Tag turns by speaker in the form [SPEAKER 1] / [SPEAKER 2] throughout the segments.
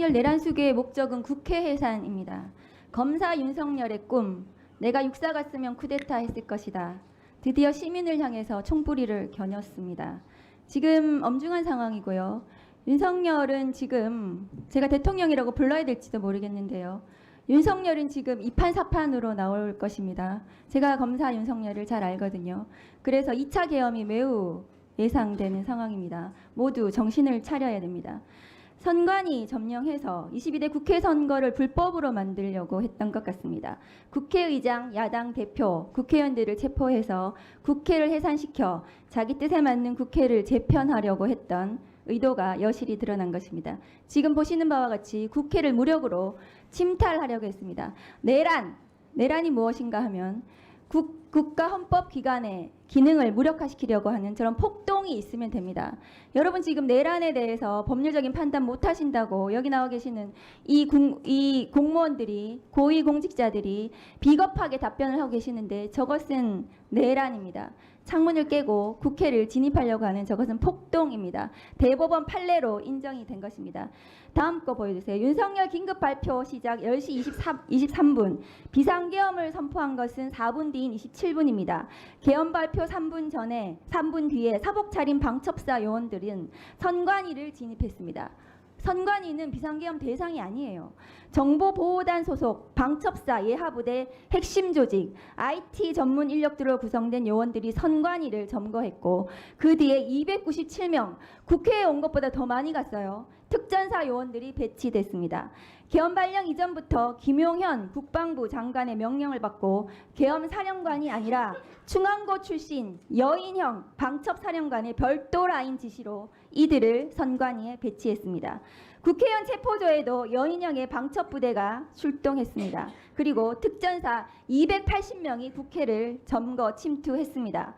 [SPEAKER 1] 윤석열 내란 수계의 목적은 국회 해산입니다. 검사 윤석열의 꿈, 내가 육사 갔으면 쿠데타 했을 것이다. 드디어 시민을 향해서 총부리를 겨눴습니다. 지금 엄중한 상황이고요. 윤석열은 지금 제가 대통령이라고 불러야 될지도 모르겠는데요. 윤석열은 지금 이판사판으로 나올 것입니다. 제가 검사 윤석열을 잘 알거든요. 그래서 2차 계엄이 매우 예상되는 상황입니다. 모두 정신을 차려야 됩니다. 선관위 점령해서 22대 국회 선거를 불법으로 만들려고 했던 것 같습니다. 국회의장, 야당 대표, 국회의원들을 체포해서 국회를 해산시켜 자기 뜻에 맞는 국회를 재편하려고 했던 의도가 여실히 드러난 것입니다. 지금 보시는 바와 같이 국회를 무력으로 침탈하려고 했습니다. 내란이 무엇인가 하면 국가 헌법기관의 기능을 무력화시키려고 하는 저런 폭동이 있으면 됩니다. 여러분 지금 내란에 대해서 법률적인 판단 못 하신다고 여기 나와 계시는 이 공무원들이, 고위공직자들이 비겁하게 답변을 하고 계시는데 저것은 내란입니다. 창문을 깨고 국회를 진입하려고 하는 저것은 폭동입니다. 대법원 판례로 인정이 된 것입니다. 다음 거 보여주세요. 윤석열 긴급 발표 시작 10시 23분. 비상계엄을 선포한 것은 4분 뒤인 27분입니다. 계엄 발표 3분 뒤에 사복 차림 방첩사 요원들은 선관위를 진입했습니다. 선관위는 비상계엄 대상이 아니에요. 정보보호단 소속 방첩사 예하부대 핵심 조직 IT 전문 인력들로 구성된 요원들이 선관위를 점거했고 그 뒤에 297명, 국회에 온 것보다 더 많이 갔어요. 특전사 요원들이 배치됐습니다. 계엄 발령 이전부터 김용현 국방부 장관의 명령을 받고 계엄 사령관이 아니라 충안고 출신 여인형 방첩사령관의 별도 라인 지시로 이들을 선관위에 배치했습니다. 국회의원 체포조에도 여인형의 방첩부대가 출동했습니다. 그리고 특전사 280명이 국회를 점거 침투했습니다.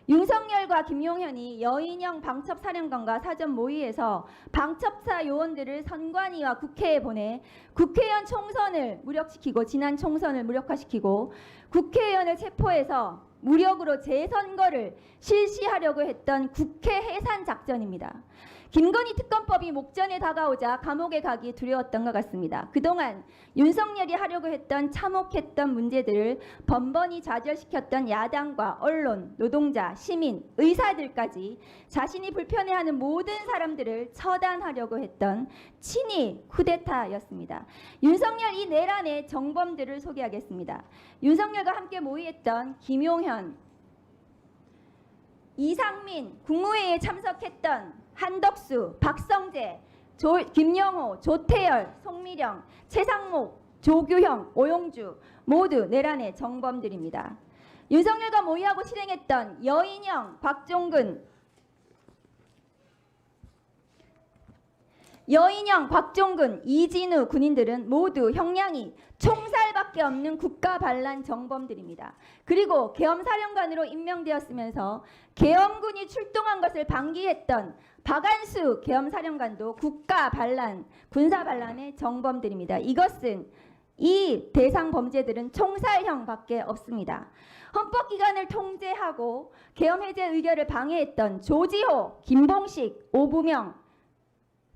[SPEAKER 1] 윤석열과 김용현이 여인형 방첩사령관과 사전 모의해서 방첩사 요원들을 선관위와 국회에 보내 국회의원 총선을 무력시키고 지난 총선을 무력화시키고 국회의원을 체포해서 무력으로 재선거를 실시하려고 했던 국회 해산 작전입니다. 김건희 특검법이 목전에 다가오자 감옥에 가기 두려웠던 것 같습니다. 그동안 윤석열이 하려고 했던 참혹했던 문제들을 번번이 좌절시켰던 야당과 언론, 노동자, 시민, 의사들까지 자신이 불편해하는 모든 사람들을 처단하려고 했던 친위 쿠데타였습니다. 윤석열 이 내란의 정범들을 소개하겠습니다. 윤석열과 함께 모의했던 김용현, 이상민, 국무회의에 참석했던 한덕수, 박성재, 김영호, 조태열, 송미령, 최상목, 조규형, 오용주 모두 내란의 정범들입니다. 윤석열과 모의하고 실행했던 여인형, 박종근, 이진우 군인들은 모두 형량이 총살밖에 없는 국가반란 정범들입니다. 그리고 계엄사령관으로 임명되었으면서 계엄군이 출동한 것을 방기했던 박안수 계엄사령관도 국가반란, 군사반란의 정범들입니다. 이 대상 범죄들은 총살형밖에 없습니다. 헌법기관을 통제하고 계엄해제 의결을 방해했던 조지호, 김봉식, 오부명,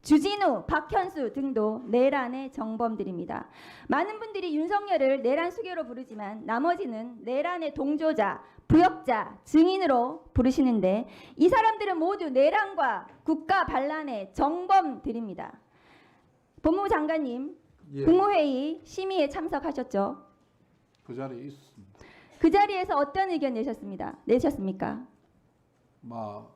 [SPEAKER 1] 주진우, 박현수 등도 내란의 정범들입니다. 많은 분들이 윤석열을 내란 수괴로 부르지만 나머지는 내란의 동조자, 부역자, 증인으로 부르시는데 이 사람들은 모두 내란과 국가 반란의 정범들입니다. 법무부 장관님,
[SPEAKER 2] 예.
[SPEAKER 1] 국무회의 심의에 참석하셨죠?
[SPEAKER 2] 그 자리에 있었습니다.
[SPEAKER 1] 그 자리에서 어떤 의견 내셨습니까?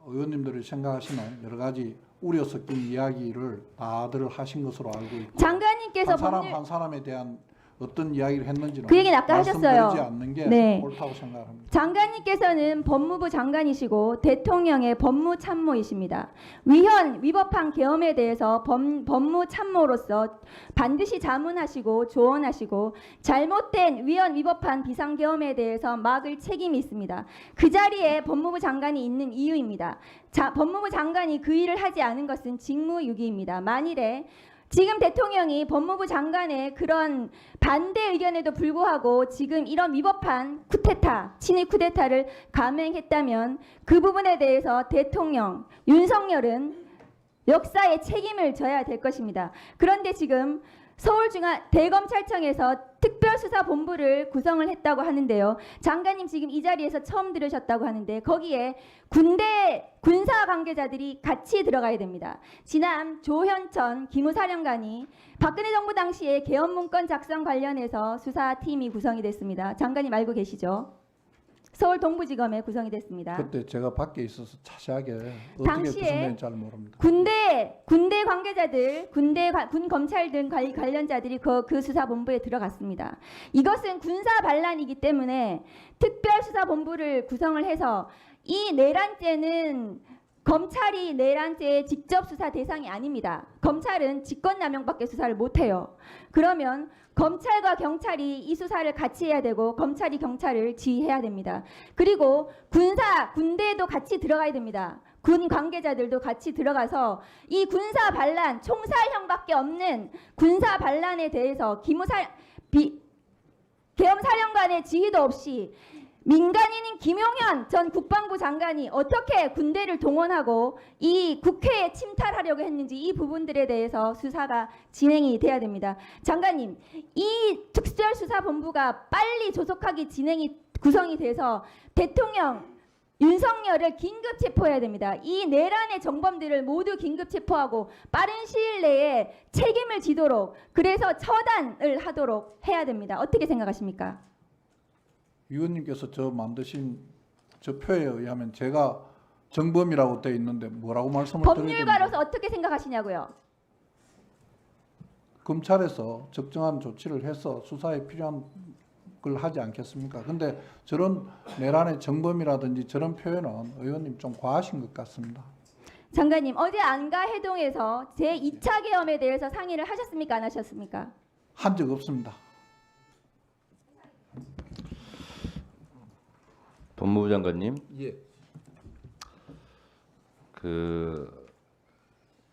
[SPEAKER 2] 의원님들이 생각하시는 여러 가지 우려 섞인 이야기를 다들 하신 것으로 알고 있고
[SPEAKER 1] 장관님께서
[SPEAKER 2] 한 사람에 대한 어떤 이야기를 했는지는
[SPEAKER 1] 그 얘기는 아까 하셨어요.
[SPEAKER 2] 말씀드리지 않는 게
[SPEAKER 1] 네.
[SPEAKER 2] 옳다고 생각합니다.
[SPEAKER 1] 장관님께서는 법무부 장관이시고 대통령의 법무참모이십니다. 위법한 계엄에 대해서 법무참모로서 반드시 자문하시고 조언하시고 잘못된 위법한 비상계엄에 대해서 막을 책임이 있습니다. 그 자리에 법무부 장관이 있는 이유입니다. 법무부 장관이 그 일을 하지 않은 것은 직무유기입니다. 만일에 지금 대통령이 법무부 장관의 그런 반대 의견에도 불구하고 지금 이런 위법한 쿠데타, 친위 쿠데타를 감행했다면 그 부분에 대해서 대통령 윤석열은 역사의 책임을 져야 될 것입니다. 그런데 지금 대검찰청에서 특별수사본부를 구성을 했다고 하는데요. 장관님 지금 이 자리에서 처음 들으셨다고 하는데 거기에 군사 관계자들이 같이 들어가야 됩니다. 지난 조현천 기무사령관이 박근혜 정부 당시에 계엄문건 작성 관련해서 수사팀이 구성이 됐습니다. 장관님 알고 계시죠? 서울 동부지검에 구성이 됐습니다.
[SPEAKER 2] 그때 제가 밖에 있어서 자세하게 어떻게
[SPEAKER 1] 당시에
[SPEAKER 2] 구성된지 잘 모릅니다.
[SPEAKER 1] 군대 관계자들, 군 검찰 등 관련자들이 그 수사본부에 들어갔습니다. 이것은 군사 반란이기 때문에 특별수사본부를 구성을 해서 이 내란죄는 검찰이 내란죄의 직접 수사 대상이 아닙니다. 검찰은 직권남용밖에 수사를 못해요. 그러면 검찰과 경찰이 이 수사를 같이 해야 되고 검찰이 경찰을 지휘해야 됩니다. 그리고 군대도 같이 들어가야 됩니다. 군 관계자들도 같이 들어가서 이 군사 반란, 총살형밖에 없는 군사 반란에 대해서 계엄사령관의 지휘도 없이 민간인인 김용현 전 국방부 장관이 어떻게 군대를 동원하고 이 국회에 침탈하려고 했는지 이 부분들에 대해서 수사가 진행이 돼야 됩니다. 장관님, 이 특별수사본부가 빨리 조속하게 구성이 돼서 대통령 윤석열을 긴급 체포해야 됩니다. 이 내란의 정범들을 모두 긴급 체포하고 빠른 시일 내에 책임을 지도록, 그래서 처단을 하도록 해야 됩니다. 어떻게 생각하십니까?
[SPEAKER 2] 위원님께서 저 만드신 저 표에 의하면 제가 정범이라고 돼 있는데 뭐라고 말씀을 드려야 됩니까?
[SPEAKER 1] 법률가로서 어떻게 생각하시냐고요?
[SPEAKER 2] 검찰에서 적정한 조치를 해서 수사에 필요한 걸 하지 않겠습니까? 근데 저런 내란의 정범이라든지 저런 표현은 의원님 좀 과하신 것 같습니다.
[SPEAKER 1] 장관님, 어제 안가 회동에서 제2차 계엄에 대해서 상의를 하셨습니까? 안 하셨습니까?
[SPEAKER 2] 한 적 없습니다.
[SPEAKER 3] 법무부 장관님,
[SPEAKER 2] 예.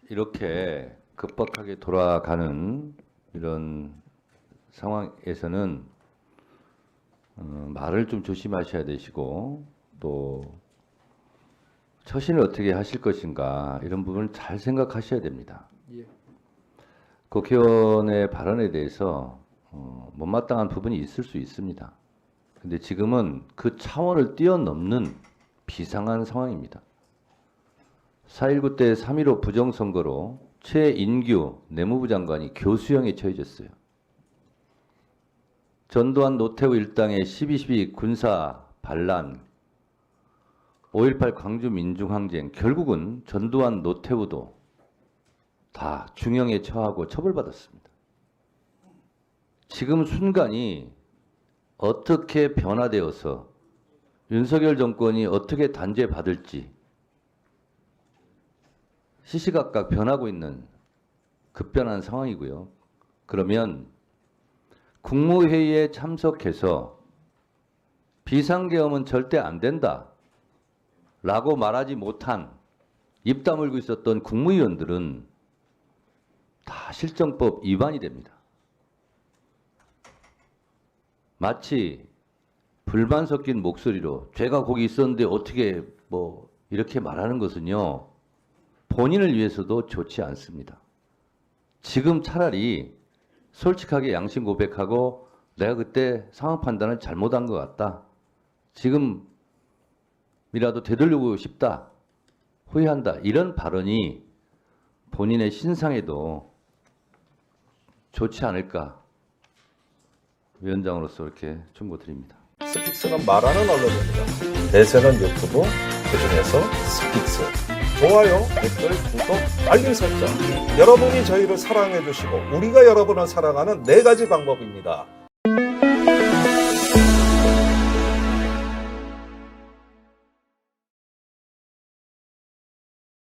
[SPEAKER 3] 이렇게 급박하게 돌아가는 이런 상황에서는 말을 좀 조심하셔야 되시고 또 처신을 어떻게 하실 것인가 이런 부분을 잘 생각하셔야 됩니다.
[SPEAKER 2] 예.
[SPEAKER 3] 국회의원의 발언에 대해서 못마땅한 부분이 있을 수 있습니다. 근데 지금은 그 차원을 뛰어넘는 비상한 상황입니다. 4.19 때 3.15 부정선거로 최인규 내무부 장관이 교수형에 처해졌어요. 전두환 노태우 일당의 12.12 군사 반란, 5.18 광주 민중항쟁, 결국은 전두환 노태우도 다 중형에 처하고 처벌받았습니다. 지금 순간이 어떻게 변화되어서 윤석열 정권이 어떻게 단죄받을지 시시각각 변하고 있는 급변한 상황이고요. 그러면 국무회의에 참석해서 비상계엄은 절대 안 된다 라고 말하지 못한 입 다물고 있었던 국무위원들은 다 실정법 위반이 됩니다. 마치 불만 섞인 목소리로 제가 거기 있었는데 어떻게 뭐 이렇게 말하는 것은요, 본인을 위해서도 좋지 않습니다. 지금 차라리 솔직하게 양심 고백하고 내가 그때 상황 판단을 잘못한 것 같다, 지금이라도 되돌리고 싶다, 후회한다, 이런 발언이 본인의 신상에도 좋지 않을까, 위원장으로서 이렇게 충고드립니다.
[SPEAKER 4] 스픽스는 말하는 언론입니다. 대세는 유튜브, 그중에서 스픽스. 좋아요, 댓글, 구독, 알림 설정. 여러분이 저희를 사랑해 주시고 우리가 여러분을 사랑하는 4가지 방법입니다.